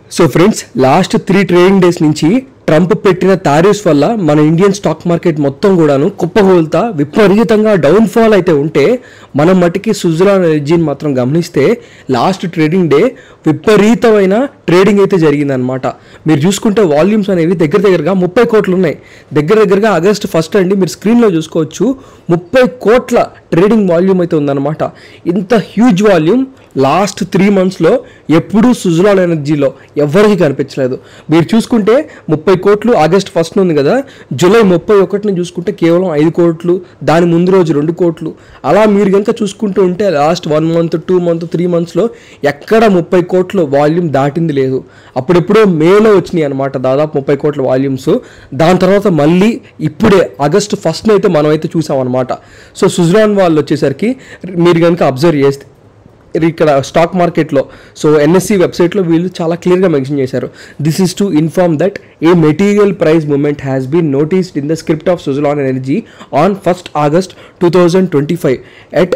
So friends, last 3 trading days నుంచి Trump పెట్టిన tariffs వల్ల మన ఇండియన్ స్టాక్ మార్కెట్ మొత్తం కూడాను కుప్పకూలుతా విపరీతంగా డౌన్ఫాల్ అయితే ఉంటే మనం మట్టికి సుజలాన్ ఎనర్జీని మాత్రం గమనిస్తే లాస్ట్ ట్రేడింగ్ డే విపరీతమైన ట్రేడింగ్ అయితే జరిగిందనమాట. మీరు చూసుకుంటే వాల్యూమ్స్ అనేవి దగ్గరగా 30 కోట్లు ఉన్నాయి. దగ్గరగా ఆగస్ట్ 1 అండి, మీరు స్క్రీన్లో చూసుకోవచ్చు 30 కోట్ల ట్రేడింగ్ వాల్యూమ్ అయితే ఉందన్నమాట. ఇంత హ్యూజ్ వాల్యూమ్ లాస్ట్ 3 monthsలో ఎప్పుడూ సుజలాన్ ఎనర్జీలో ఎవరికి కనిపించలేదు. మీరు చూసుకుంటే 30 కోట్లు ఆగస్ట్ 1 ఉంది కదా, జూలై 31ని చూసుకుంటే కేవలం 5 కోట్లు, దాని ముందు రోజు 2 కోట్లు. అలా మీరు కనుక చూసుకుంటూ ఉంటే లాస్ట్ 1 month, 2 months, 3 monthsలో ఎక్కడ 30 కోట్లు వాల్యూమ్ దాటింది లేదు. అప్పుడెప్పుడో మేలో వచ్చినాయి అనమాట దాదాపు 30 కోట్ల వాల్యూమ్స్. దాని తర్వాత మళ్ళీ ఇప్పుడే ఆగస్ట్ 1 అయితే మనం అయితే చూసామన్నమాట. సో సుజలాన్ వాళ్ళు వచ్చేసరికి మీరు కనుక అబ్జర్వ్ చేస్తే ఇక్కడ స్టాక్ మార్కెట్లో సో ఎన్ఎస్సి వెబ్సైట్లో వీళ్ళు చాలా క్లియర్గా మెన్షన్ చేశారు. This is to inform that a material price movement has been noticed in the script of Suzlon energy on 1st August 2025 at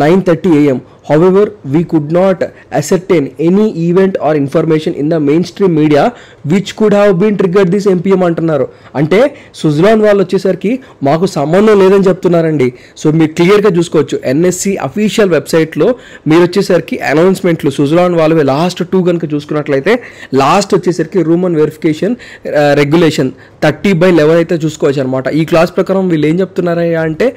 9:30 AM. However, we could not ascertain any event or information in the mainstream media which could have been triggered this MPM అంటున్నారు. అంటే సుజలాన్ వాళ్ళు వచ్చేసరికి మాకు సంబంధం లేదని చెప్తున్నారండి. So మీరు క్లియర్గా చూసుకోవచ్చు ఎన్ఎస్సి అఫీషియల్ వెబ్సైట్లో మీరు వచ్చేసరికి అనౌన్స్మెంట్లు సుజలాన్ వాళ్ళు లాస్ట్ 2 కనుక చూసుకున్నట్లయితే లాస్ట్ వచ్చేసరికి రూమ్ అండ్ వెరిఫికేషన్ రెగ్యులేషన్ 30/11 అయితే చూసుకోవచ్చు అనమాట. ఈ క్లాస్ ప్రకారం వీళ్ళు ఏం చెప్తున్నారయ్యా అంటే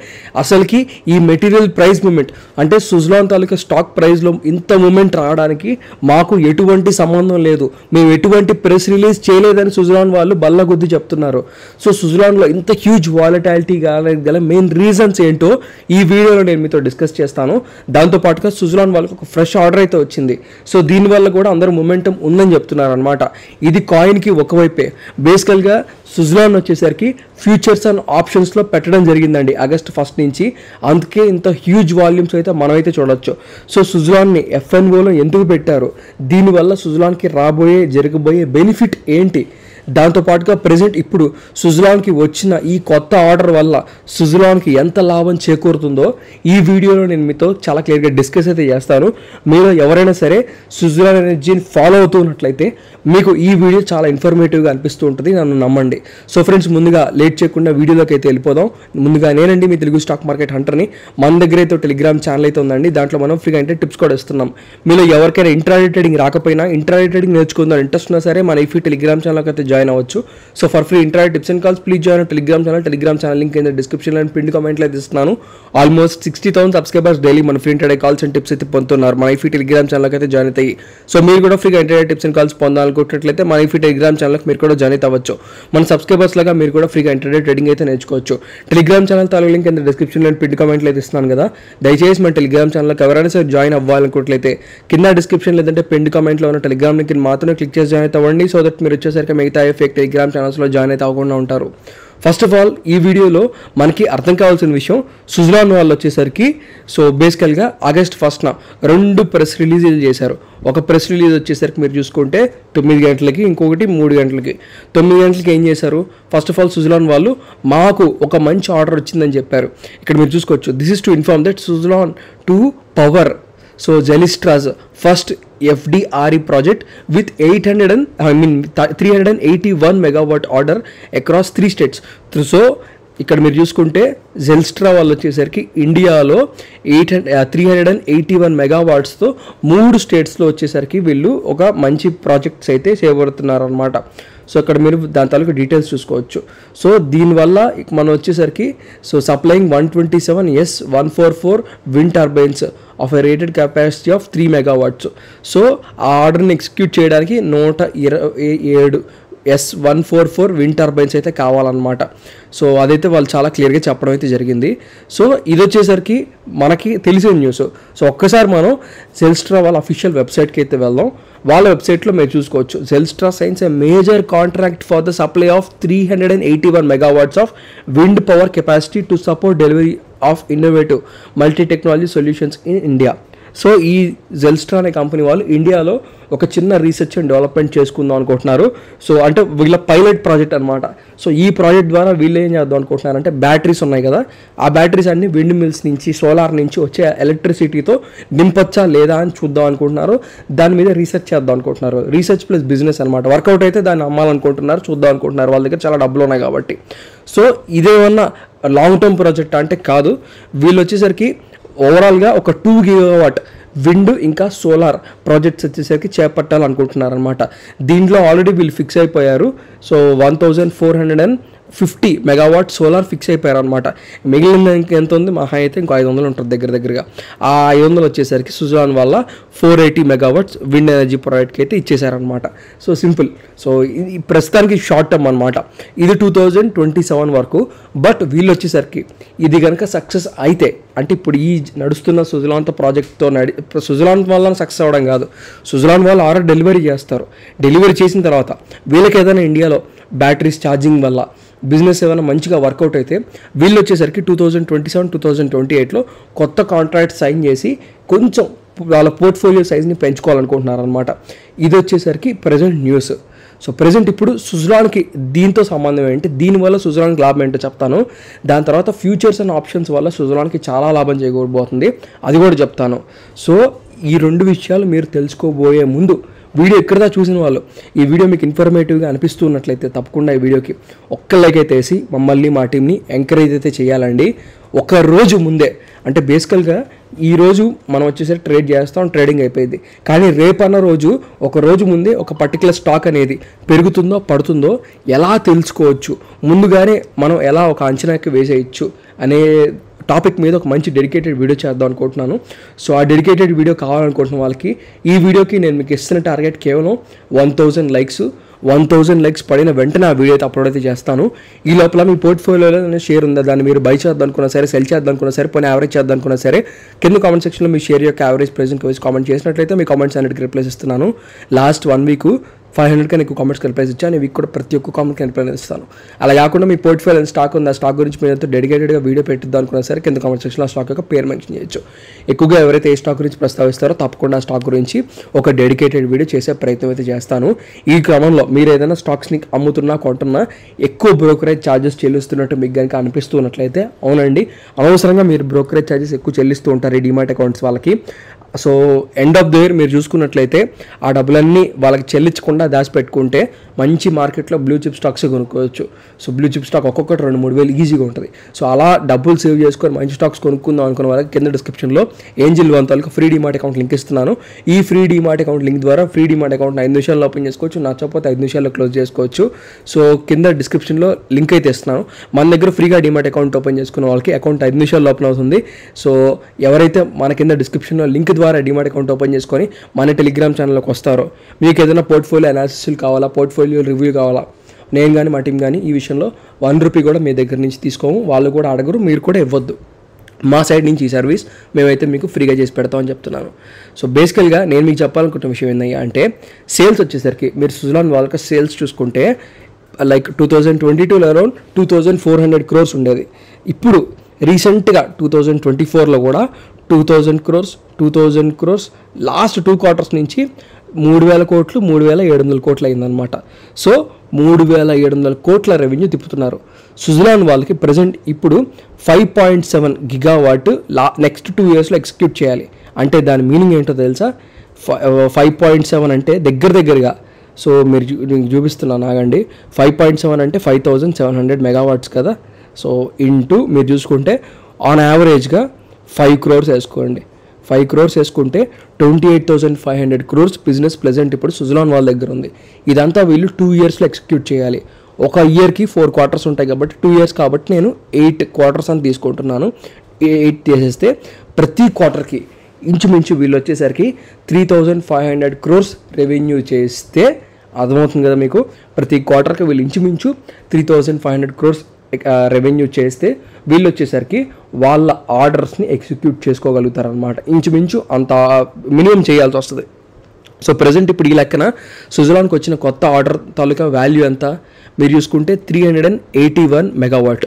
అసలుకి ఈ మెటీరియల్ ప్రైస్ మూమెంట్ అంటే సుజలాన్ తాలూకా స్టాక్ ప్రైస్లో ఇంత మూమెంట్ రావడానికి మాకు ఎటువంటి సంబంధం లేదు, మేము ఎటువంటి ప్రెస్ రిలీజ్ చేయలేదని సుజలాన్ వాళ్ళు బల్లగుద్ది చెప్తున్నారు. సో సుజలాన్లో ఇంత హ్యూజ్ వాలటాలిటీ గల మెయిన్ రీజన్స్ ఏంటో ఈ వీడియోలో నేను మీతో డిస్కస్ చేస్తాను. దాంతోపాటుగా సుజలాన్ వాళ్ళకి ఒక ఫ్రెష్ ఆర్డర్ అయితే వచ్చింది. సో దీనివల్ల కూడా అందరూ మొమెంటం ఉందని చెప్తున్నారు అనమాట. ఇది కాయిన్కి ఒకవైపే. బేసికల్గా సుజలాన్ వచ్చేసరికి ఫ్యూచర్స్ అండ్ ఆప్షన్స్లో పెట్టడం జరిగిందండి ఆగస్ట్ 1 నుంచి. అందుకే ఇంత హ్యూజ్ వాల్యూమ్స్ అయితే మనమైతే చూడొచ్చు. సో సుజలాన్ని ఎఫ్ఎన్ఓలో ఎందుకు పెట్టారు, దీనివల్ల సుజలాన్కి జరగబోయే బెనిఫిట్ ఏంటి, దాంతోపాటుగా ప్రజెంట్ ఇప్పుడు సుజలాన్కి వచ్చిన ఈ కొత్త ఆర్డర్ వల్ల సుజలాన్కి ఎంత లాభం చేకూరుతుందో ఈ వీడియోలో నేను మీతో చాలా క్లియర్గా డిస్కస్ అయితే చేస్తాను. మీరు ఎవరైనా సరే సుజలాన్ ఎనర్జీని ఫాలో అవుతున్నట్లయితే మీకు ఈ వీడియో చాలా ఇన్ఫర్మేటివ్గా అనిపిస్తూ ఉంటుంది, నన్ను నమ్మండి. సో ఫ్రెండ్స్, ముందుగా లేట్ చేయకుండా వీడియోలోకి అయితే వెళ్ళిపోదాం. ముందుగా నేనండి మీ తెలుగు స్టాక్ మార్కెట్ హంటర్ని. మన దగ్గర అయితే టెలిగ్రామ్ ఛానల్ అయితే ఉందండి, దాంట్లో మనం ఫ్రీగా అంటే టిప్స్ కూడా ఇస్తున్నాం. మీలో ఎవరికైనా ఇంట్రాడే ట్రేడింగ్ రాకపోయినా ఇంట్రాడే ట్రేడింగ్ నేర్చుకుందాం ఇంట్రెస్ట్ ఉన్నా సరే మన ఈ టెలిగ్రామ్ ఛానల్కి అయితే జాయిన్ అవ్వచ్చు. So for free intraday tips and calls please join Telegram channel link కింద డిస్క్రిప్షన్లో అండ్ పిన్ కామెంట్లో అయితే ఇస్తున్నాను. ఆల్మోస్ట్ 60,000 సబ్స్క్రైబర్స్ డైలీ మన free intraday calls and tips అయితే పొందుతున్నారు మన ఈ టెలిగ్రామ్ ఛానల్కి అయితే జాయిన్ అవుతాయి. సో మీరు కూడా ఫ్రీగా ఇంట్రాడే టిప్స్ అండ్ కాల్స్ పొందాలనుకుంటున్నట్లయితే మన ఈ టెలిగ్రామ్ ఛానల్కి మీరు కూడా జాయిన్ అవ్వచ్చు. మన సబ్స్క్రైబర్స్ లాగా మీరు కూడా ఫ్రీగా ఇంట్రాడే ట్రేడింగ్ అయితే నేర్చుకోవచ్చు. టెలిగ్రామ్ ఛానల్ తాలూకు లింక్ కింద డిస్క్రిప్షన్లో అండ్ పిన్ కామెంట్లో అయితే ఇస్తున్నాను కదా, దయచేసి మన టెలిగ్రామ్ ఛానల్కి ఎవరైనా సరే జాయిన్ అవ్వాలనుకుంటున్నట్లయితే కింద డిస్క్రిప్షన్ లేదంటే పిన్ కామెంట్లో ఉన్న టెలిగ్రామ్ లింక్ మాత్రమే క్లిక్ చేసి జాయిన్ అవ్వండి. సో దట్ మీరు వచ్చేసరికి మిగతా ఫేక్ టెలిగ్రామ్ ఛానల్స్లో జాయిన్ అయితే అవ్వకుండా ఉంటారు. ఫస్ట్ ఆఫ్ ఆల్ ఈ వీడియోలో మనకి అర్థం కావాల్సిన విషయం సుజలాన్ వాళ్ళు వచ్చేసరికి సో బేసికల్గా ఆగస్ట్ 1న 2 ప్రెస్ రిలీజులు చేశారు. ఒక ప్రెస్ రిలీజ్ వచ్చేసరికి మీరు చూసుకుంటే 9 గంటలకి, ఇంకొకటి 3 గంటలకి. 9 గంటలకి ఏం చేశారు, ఫస్ట్ ఆఫ్ ఆల్ సుజలాన్ వాళ్ళు మాకు ఒక మంచి ఆర్డర్ వచ్చిందని చెప్పారు. ఇక్కడ మీరు చూసుకోవచ్చు, this is to inform that Suzlon to power so Zelestra's first FDRE project with 381 megawatt order across 3 states. So ఇక్కడ మీరు చూసుకుంటే జెల్స్ట్రా వాళ్ళు వచ్చేసరికి ఇండియాలో 381 మెగావాట్స్తో 3 స్టేట్స్లో వచ్చేసరికి వీళ్ళు ఒక మంచి ప్రాజెక్ట్స్ అయితే చేయబడుతున్నారు అనమాట. సో ఇక్కడ మీరు దాని తాలూకు డీటెయిల్స్ చూసుకోవచ్చు. సో దీనివల్ల మనం వచ్చేసరికి so supplying 127 S144 wind turbines of a rated capacity of 3 megawatts. So ఆ ఆర్డర్ని ఎగ్జిక్యూట్ చేయడానికి 127 S144 విండ్ టర్బైన్స్ అయితే కావాలన్నమాట. సో అదైతే వాళ్ళు చాలా క్లియర్గా చెప్పడం అయితే జరిగింది. సో ఇది వచ్చేసరికి మనకి తెలిసిన న్యూస్. సో ఒక్కసారి మనం జెల్స్ట్రా వాళ్ళ అఫీషియల్ వెబ్సైట్కి అయితే వెళ్దాం. వాళ్ళ వెబ్సైట్లో మీరు చూసుకోవచ్చు, Zelestra signs a major contract for the supply of 381 megawatts of wind power capacity to support delivery of innovative multi technology solutions in India. So ఈ జెల్స్ట్రా అనే కంపెనీ వాళ్ళు ఇండియాలో ఒక చిన్న రీసెర్చ్ అండ్ డెవలప్మెంట్ చేసుకుందాం అనుకుంటున్నారు. సో అంటే వీళ్ళ పైలట్ ప్రాజెక్ట్ అనమాట. సో ఈ ప్రాజెక్ట్ ద్వారా వీళ్ళు ఏం చేద్దాం అనుకుంటున్నారంటే బ్యాటరీస్ ఉన్నాయి కదా, ఆ బ్యాటరీస్ అన్ని విండ్ మిల్స్ నుంచి సోలార్ నుంచి వచ్చే ఎలక్ట్రిసిటీతో నింపొచ్చా లేదా అని చూద్దాం అనుకుంటున్నారు. దాని మీద రీసెర్చ్ చేద్దాం అనుకుంటున్నారు. రీసెర్చ్ ప్లస్ బిజినెస్ అనమాట. వర్కౌట్ అయితే దాన్ని అమ్మాలనుకుంటున్నారు, చూద్దాం అనుకుంటున్నారు. వాళ్ళ దగ్గర చాలా డబ్బులు ఉన్నాయి కాబట్టి. సో ఇదేమన్నా లాంగ్ టర్మ్ ప్రాజెక్ట్ అంటే కాదు. వీళ్ళు వచ్చేసరికి ఓవరాల్గా ఒక 2 GW విండ్ ఇంకా సోలార్ ప్రాజెక్ట్స్ వచ్చేసరికి చేపట్టాలనుకుంటున్నారనమాట. దీంట్లో ఆల్రెడీ వీళ్ళు ఫిక్స్ అయిపోయారు. సో 1450 మెగావాట్ సోలార్ ఫిక్స్ అయిపోయారు అనమాట. మిగిలిన ఎంత ఉంది, మహా అయితే ఇంకో 500 ఉంటుంది దగ్గరగా. ఆ 500 వచ్చేసరికి సుజలాన్ వల్ల 480 మెగావాట్స్ విండ్ ఎనర్జీ ప్రాజెక్ట్కి అయితే ఇచ్చేసారనమాట. So simple. సో ఇది ప్రస్తుతానికి షార్ట్ టర్మ్ అనమాట. ఇది 2027 వరకు. బట్ వీళ్ళు వచ్చేసరికి ఇది కనుక సక్సెస్ అయితే, అంటే ఇప్పుడు ఈ నడుస్తున్న సుజలాన్ ప్రాజెక్ట్తో సుజలాన్ వల్ల సక్సెస్ అవ్వడం కాదు, సుజలాన్ వాళ్ళు ఆల్రెడీ డెలివరీ చేస్తారు. డెలివరీ చేసిన తర్వాత వీళ్ళకి ఏదైనా ఇండియాలో బ్యాటరీస్ ఛార్జింగ్ వల్ల బిజినెస్ ఏమైనా మంచిగా వర్కౌట్ అయితే వీళ్ళు వచ్చేసరికి 2027-2028లో కొత్త కాంట్రాక్ట్ సైన్ చేసి కొంచెం వాళ్ళ పోర్ట్ఫోలియో సైజ్ని పెంచుకోవాలనుకుంటున్నారు అనమాట. ఇది వచ్చేసరికి ప్రజెంట్ న్యూస్. సో ప్రజెంట్ ఇప్పుడు సుజలాన్కి దీంతో సంబంధం ఏంటి, దీనివల్ల సుజలాన్కి లాభం ఏంటో చెప్తాను. దాని తర్వాత ఫ్యూచర్స్ అండ్ ఆప్షన్స్ వల్ల సుజలాన్కి చాలా లాభం చేకూరబోతుంది, అది కూడా చెప్తాను. సో ఈ 2 విషయాలు మీరు తెలుసుకోబోయే ముందు వీడియో ఎక్కడదా చూసిన వాళ్ళు ఈ వీడియో మీకు ఇన్ఫర్మేటివ్గా అనిపిస్తున్నట్లయితే తప్పకుండా ఈ వీడియోకి ఒక్క లైక్ అయితే వేసి మమ్మల్ని మా టీంని ఎంకరేజ్ అయితే చేయాలండి. ఒక రోజు ముందే, అంటే బేసికల్గా ఈరోజు మనం వచ్చేసరికి ట్రేడ్ చేస్తాం, ట్రేడింగ్ అయిపోయింది. కానీ రేపన్న రోజు ఒక రోజు ముందే ఒక పర్టికులర్ స్టాక్ అనేది పెరుగుతుందో పడుతుందో ఎలా తెలుసుకోవచ్చు, ముందుగానే మనం ఎలా ఒక అంచనాకి వేసేయచ్చు అనే టాపిక్ మీద ఒక మంచి డెడికేటెడ్ వీడియో చేద్దాం అనుకుంటున్నాను. సో ఆ డెడికేటెడ్ వీడియో కావాలనుకుంటున్న వాళ్ళకి ఈ వీడియోకి నేను మీకు ఇస్తున్న టార్గెట్ కేవలం 1000 లైక్స్. 1000 లైక్స్ పడిన వెంటనే ఆ వీడియో అయితే అప్లోడ్ అయితే చేస్తాను. ఈ లోపల మీ పోర్ట్ఫోలియోలో షేర్ ఉందా, దాన్ని మీరు బై చేద్దాం అనుకున్నా సరే, సెల్ చేద్దాం అనుకున్నా సరే, పోనీ యావరేజ్ చేద్దాం అనుకున్నా సరే, కింద కామెంట్ సెక్షన్లో మీ షేర్ యొక్క యావరేజ్ ప్రైస్ని వేసి కామెంట్ చేసినట్లయితే మీ కామెంట్స్ అన్నిటికీ రిప్లైస్ ఇస్తున్నాను. లాస్ట్ 1 వీక్ 500 కన్నా ఎక్కువ కామెంట్స్కి రిప్లైస్ ఇచ్చాను. ఈ వీక్ కూడా ప్రతి ఒక్క కామెంట్కి రిప్లై ఇస్తాను. అలా కాకుండా మీ పోర్ట్ఫోలియో స్టాక్ ఉంది, ఆ స్టాక్ గురించి మీరు డెడికేటెడ్గా వీడియో పెట్టిద్దాం అనుకున్నా సరే కింద కామెంట్ సెక్షన్లో ఆ స్టాక్ యొక్క పేరు మెన్షన్ చేయొచ్చు. ఎక్కువగా ఎవరైతే ఏ స్టాక్ గురించి ప్రస్తావిస్తారో తప్పకుండా ఆ స్టాక్ గురించి ఒక డెడికేటెడ్ వీడియో చేసే ప్రయత్నం అయితే చేస్తాను. ఈ క్రమంలో మీరు ఏదైనా స్టాక్స్ని అమ్ముతున్నా కొంటున్నా ఎక్కువ బ్రోకరేజ్ ఛార్జెస్ చెల్లిస్తున్నట్టు మీకు కనుక అనిపిస్తున్నట్లయితే అవునండి, అనవసరంగా మీరు బ్రోకరేజ్ ఛార్జెస్ ఎక్కువ చెల్లిస్తూ ఉంటారు ఈ డిమాట్ అకౌంట్స్ వాళ్ళకి. So end of the year మీరు చూసుకున్నట్లయితే ఆ డబ్బులన్నీ వాళ్ళకి చెల్లించకుండా దాచిపెట్టుకుంటే మంచి మార్కెట్లో బ్లూ చిప్ స్టాక్స్ కొనుక్కోవచ్చు. సో బ్లూ చిప్ స్టాక్ ఒక్కొక్కటి 2-3 వేలు ఈజీగా ఉంటుంది. సో అలా డబ్బులు సేవ్ చేసుకొని మంచి స్టాక్స్ కొనుక్కుందాం అనుకున్న వాళ్ళకి కింద డిస్క్రిప్షన్లో ఏంజిల్ వన్ తాలూకు ఫ్రీ డిమాట్ అకౌంట్ లింక్ ఇస్తున్నాను. ఈ ఫ్రీ డిమాట్ అకౌంట్ లింక్ ద్వారా ఫ్రీ డిమాట్ అకౌంట్ 5 నిమిషాల్లో ఓపెన్ చేసుకోవచ్చు, నచ్చకపోతే 5 నిమిషాల్లో క్లోజ్ చేసుకోవచ్చు. సో కింద డిస్క్రిప్షన్లో లింక్ అయితే ఇస్తున్నాను. మన దగ్గర ఫ్రీగా డిమాట్ అకౌంట్ ఓపెన్ చేసుకున్న వాళ్ళకి అకౌంట్ 5 నిమిషాల్లో ఓపెన్ అవుతుంది. సో ఎవరైతే మన కింద డిస్క్రిప్షన్లో లింక్ ద్వారా డిమాట్ అకౌంట్ ఓపెన్ చేసుకొని మన టెలిగ్రామ్ ఛానల్లోకి వస్తారో, మీకు ఏదైనా పోర్ట్ఫోలియో అనాలిసిస్లు కావాలా, పోర్ట్ఫోలియో రివ్యూ కావాలా, నేను కానీ మా టీం కానీ ఈ విషయంలో 1 రూపీ కూడా మీ దగ్గర నుంచి తీసుకోము, వాళ్ళు కూడా అడగరు, మీరు కూడా ఇవ్వద్దు. మా సైడ్ నుంచి ఈ సర్వీస్ మేమైతే మీకు ఫ్రీగా చేసి పెడతామని చెప్తున్నాను. సో బేసికల్గా నేను మీకు చెప్పాలనుకుంటున్న విషయం ఏంటంటే, అంటే సేల్స్ వచ్చేసరికి మీరు సుజలాన్ వాళ్ళకి సేల్స్ చూసుకుంటే లైక్ 2022లో అరౌండ్ 2400 crores ఉండేది. ఇప్పుడు రీసెంట్గా 2024లో కూడా 2000 crores లాస్ట్ 2 quarters నుంచి 3000 కోట్లు 3700 కోట్లు అయిందనమాట. సో 3700 కోట్ల రెవెన్యూ తిప్పుతున్నారు. సుజలాన్ వాళ్ళకి ప్రజెంట్ ఇప్పుడు 5.7 GW నెక్స్ట్ 2 yearsలో ఎగ్జిక్యూట్ చేయాలి. అంటే దాని మీనింగ్ ఏంటో తెలుసా? 5.7 అంటే దగ్గరగా, సో మీరు చూపిస్తున్నాను ఆగండి, 5.7 అంటే 5700 మెగావాట్స్ కదా. సో ఇంటూ మీరు చూసుకుంటే ఆన్ యావరేజ్గా 5 crores వేసుకోండి. 5 crores వేసుకుంటే 28,500 crores బిజినెస్ ప్రెజెంట్ ఇప్పుడు సుజలాన్ వాళ్ళ దగ్గర ఉంది. ఇదంతా వీళ్ళు 2 yearsలో ఎగ్జిక్యూట్ చేయాలి. ఒక ఇయర్కి 4 quarters ఉంటాయి కాబట్టి 2 years కాబట్టి నేను 8 quarters అని తీసుకుంటున్నాను. 8 చేసేస్తే ప్రతి క్వార్టర్కి ఇంచుమించు వీళ్ళు వచ్చేసరికి 3,500 crores రెవెన్యూ చేస్తే అర్థమవుతుంది కదా మీకు. ప్రతి క్వార్టర్కి వీళ్ళు ఇంచుమించు 3,500 crores రెవెన్యూ చేస్తే వీళ్ళు వచ్చేసరికి వాళ్ళ ఆర్డర్స్ని ఎగ్జిక్యూట్ చేసుకోగలుగుతారనమాట. ఇంచుమించు అంత మినిమం చేయాల్సి వస్తుంది. సో ప్రజెంట్ ఇప్పుడు ఈ లెక్కన సుజలాన్కి వచ్చిన కొత్త ఆర్డర్ తాలూకా వాల్యూ ఎంత మీరు చూసుకుంటే 381 మెగావాట్.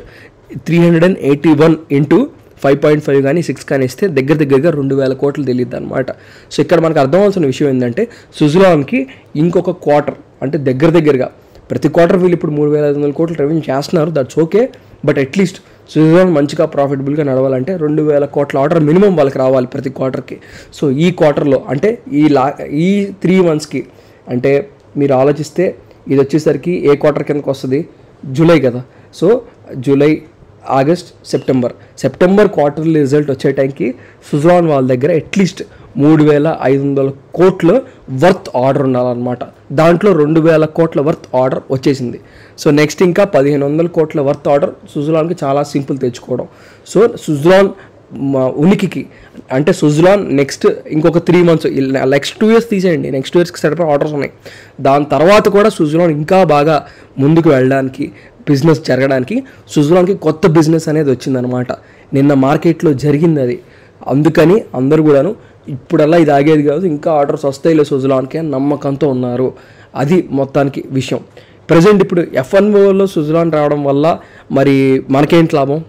381 ఇంటూ 5.5 కానీ 6 కానీ ఇస్తే దగ్గరగా 2,000 కోట్లు తెలియదు అనమాట. సో ఇక్కడ మనకు అర్థమవుతున్న విషయం ఏంటంటే సుజలాన్కి ఇంకొక క్వార్టర్ అంటే దగ్గరగా ప్రతి క్వార్టర్ వీళ్ళు ఇప్పుడు 3,500 కోట్లు రెవెన్యూ చేస్తున్నారు. That's okay. But at least Suzlon మంచిగా ప్రాఫిటబుల్గా నడవాలంటే 2,000 కోట్ల ఆర్డర్ మినిమం వాళ్ళకి రావాలి ప్రతి క్వార్టర్కి. సో ఈ క్వార్టర్లో అంటే ఈ 3 మంత్స్కి అంటే మీరు ఆలోచిస్తే ఇది వచ్చేసరికి ఏ క్వార్టర్ కిందకి వస్తుంది? జూలై కదా. So July, August, September quarterly result వచ్చే టైంకి సుజలాన్ వాళ్ళ దగ్గర అట్లీస్ట్ 3,500 కోట్ల వర్త్ ఆర్డర్ ఉండాలన్నమాట. దాంట్లో 2,000 కోట్ల వర్త్ ఆర్డర్ వచ్చేసింది. సో నెక్స్ట్ ఇంకా 1,500 కోట్ల వర్త్ ఆర్డర్ సుజలాన్కి చాలా సింపుల్ తెచ్చుకోవడం. సో సుజలాన్ ఉనికికి అంటే సుజలాన్ నెక్స్ట్ ఇంకొక 3 మంత్స్, నెక్స్ట్ 2 years తీసేయండి, నెక్స్ట్ 2 yearsకి సరిపడా ఆర్డర్స్ ఉన్నాయి. దాని తర్వాత కూడా సుజలాన్ ఇంకా బాగా ముందుకు వెళ్ళడానికి, బిజినెస్ జరగడానికి సుజలాన్కి కొత్త బిజినెస్ అనేది వచ్చిందనమాట. నిన్న మార్కెట్లో జరిగింది అది. అందుకని అందరూ కూడాను ఇప్పుడల్లా ఇది ఆగేది కాదు, ఇంకా ఆర్డర్స్ వస్తాయిలే సుజలాన్కి అని నమ్మకంతో ఉన్నారు. అది మొత్తానికి విషయం. ప్రజెంట్ ఇప్పుడు F&Oలో సుజలాన్ రావడం వల్ల మరి మనకేంటి లాభం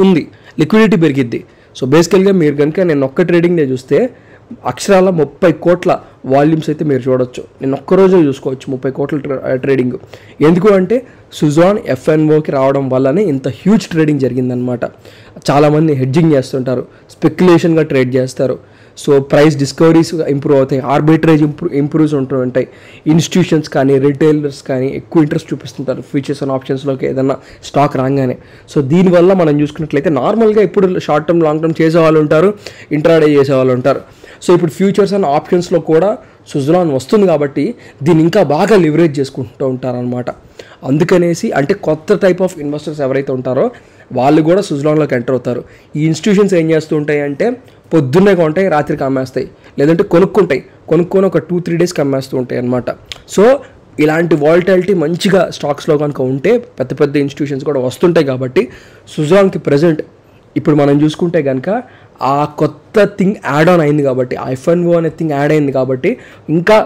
ఉంది? లిక్విడిటీ పెరిగిద్ది. సో బేసికల్గా మీరు కనుక నేను ఒక్క ట్రేడింగ్ డే చూస్తే అక్షరాల 30 కోట్ల వాల్యూమ్స్ అయితే మీరు చూడొచ్చు. నేను ఒక్కరోజే చూసుకోవచ్చు 30 కోట్ల ట్రేడింగ్. ఎందుకు అంటే సుజలాన్ F&Oకి రావడం వల్లనే ఇంత హ్యూజ్ ట్రేడింగ్ జరిగిందనమాట. చాలామంది హెడ్జింగ్ చేస్తుంటారు, స్పెక్యులేషన్గా ట్రేడ్ చేస్తారు. సో ప్రైస్ డిస్కవరీస్ ఇంప్రూవ్ అవుతాయి, ఆర్బిట్రేజ్ ఇంప్రూవ్స్ ఉంటూ ఉంటాయి. ఇన్స్టిట్యూషన్స్ కానీ రిటైలర్స్ కానీ ఎక్కువ ఇంట్రెస్ట్ చూపిస్తుంటారు ఫ్యూచర్స్ అండ్ ఆప్షన్స్లోకి ఏదన్నా స్టాక్ రాగానే. సో దీనివల్ల మనం చూసుకున్నట్లయితే నార్మల్గా ఇప్పుడు షార్ట్ టర్మ్ లాంగ్ టర్మ్ చేసేవాళ్ళు ఉంటారు, ఇంట్రాడే చేసేవాళ్ళు ఉంటారు. సో ఇప్పుడు ఫ్యూచర్స్ అండ్ ఆప్షన్స్లో కూడా సుజలాన్ వస్తుంది కాబట్టి దీన్ని ఇంకా బాగా లివరేజ్ చేసుకుంటూ ఉంటారనమాట. అందుకనేసి అంటే కొత్త టైప్ ఆఫ్ ఇన్వెస్టర్స్ ఎవరైతే ఉంటారో వాళ్ళు కూడా సుజలాన్లోకి ఎంటర్ అవుతారు. ఈ ఇన్స్టిట్యూషన్స్ ఏం చేస్తూ ఉంటాయి అంటే పొద్దున్నే కొంటాయి, రాత్రికి అమ్మేస్తాయి, లేదంటే కొనుక్కొని ఒక 2-3 డేస్కి అమ్మేస్తూ ఉంటాయి అనమాట. సో ఇలాంటి వాలటాలిటీ మంచిగా స్టాక్స్లో కనుక ఉంటే పెద్ద ఇన్స్టిట్యూషన్స్ కూడా వస్తుంటాయి. కాబట్టి సుజలాన్కి ప్రజెంట్ ఇప్పుడు మనం చూసుకుంటే కనుక ఆ కొత్త థింగ్ యాడ్ ఆన్ అయింది కాబట్టి, ఆ F&O అనే థింగ్ యాడ్ అయింది కాబట్టి ఇంకా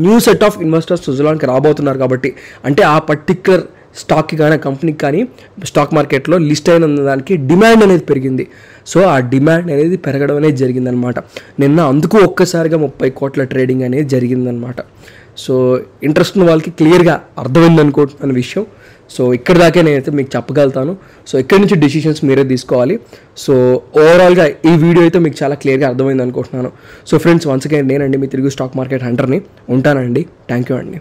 న్యూ సెట్ ఆఫ్ ఇన్వెస్టర్స్ సుజలాన్కి రాబోతున్నారు. కాబట్టి అంటే ఆ పర్టిక్యులర్ స్టాక్కి కానీ కంపెనీకి కానీ స్టాక్ మార్కెట్లో లిస్ట్ అయిన దానికి డిమాండ్ అనేది పెరిగింది. సో ఆ డిమాండ్ అనేది పెరగడం అనేది జరిగిందనమాట. నిన్న అందుకు ఒక్కసారిగా 30 కోట్ల ట్రేడింగ్ అనేది జరిగిందనమాట. సో ఇంట్రెస్ట్ ఉన్న వాళ్ళకి క్లియర్గా అర్థమైంది అనుకుంటున్న విషయం. సో ఇక్కడ దాకే నేనైతే మీకు చెప్పగలుగుతాను. సో ఇక్కడి నుంచి డిసిషన్స్ మీరే తీసుకోవాలి. సో ఓవరాల్గా ఈ వీడియో అయితే మీకు చాలా క్లియర్గా అర్థమైంది అనుకుంటున్నాను. సో ఫ్రెండ్స్, వన్స్ అగైన్ నేనండి మీ తెలుగు స్టాక్ మార్కెట్ హంటర్ని. ఉంటానండి. థ్యాంక్ యూ అండి.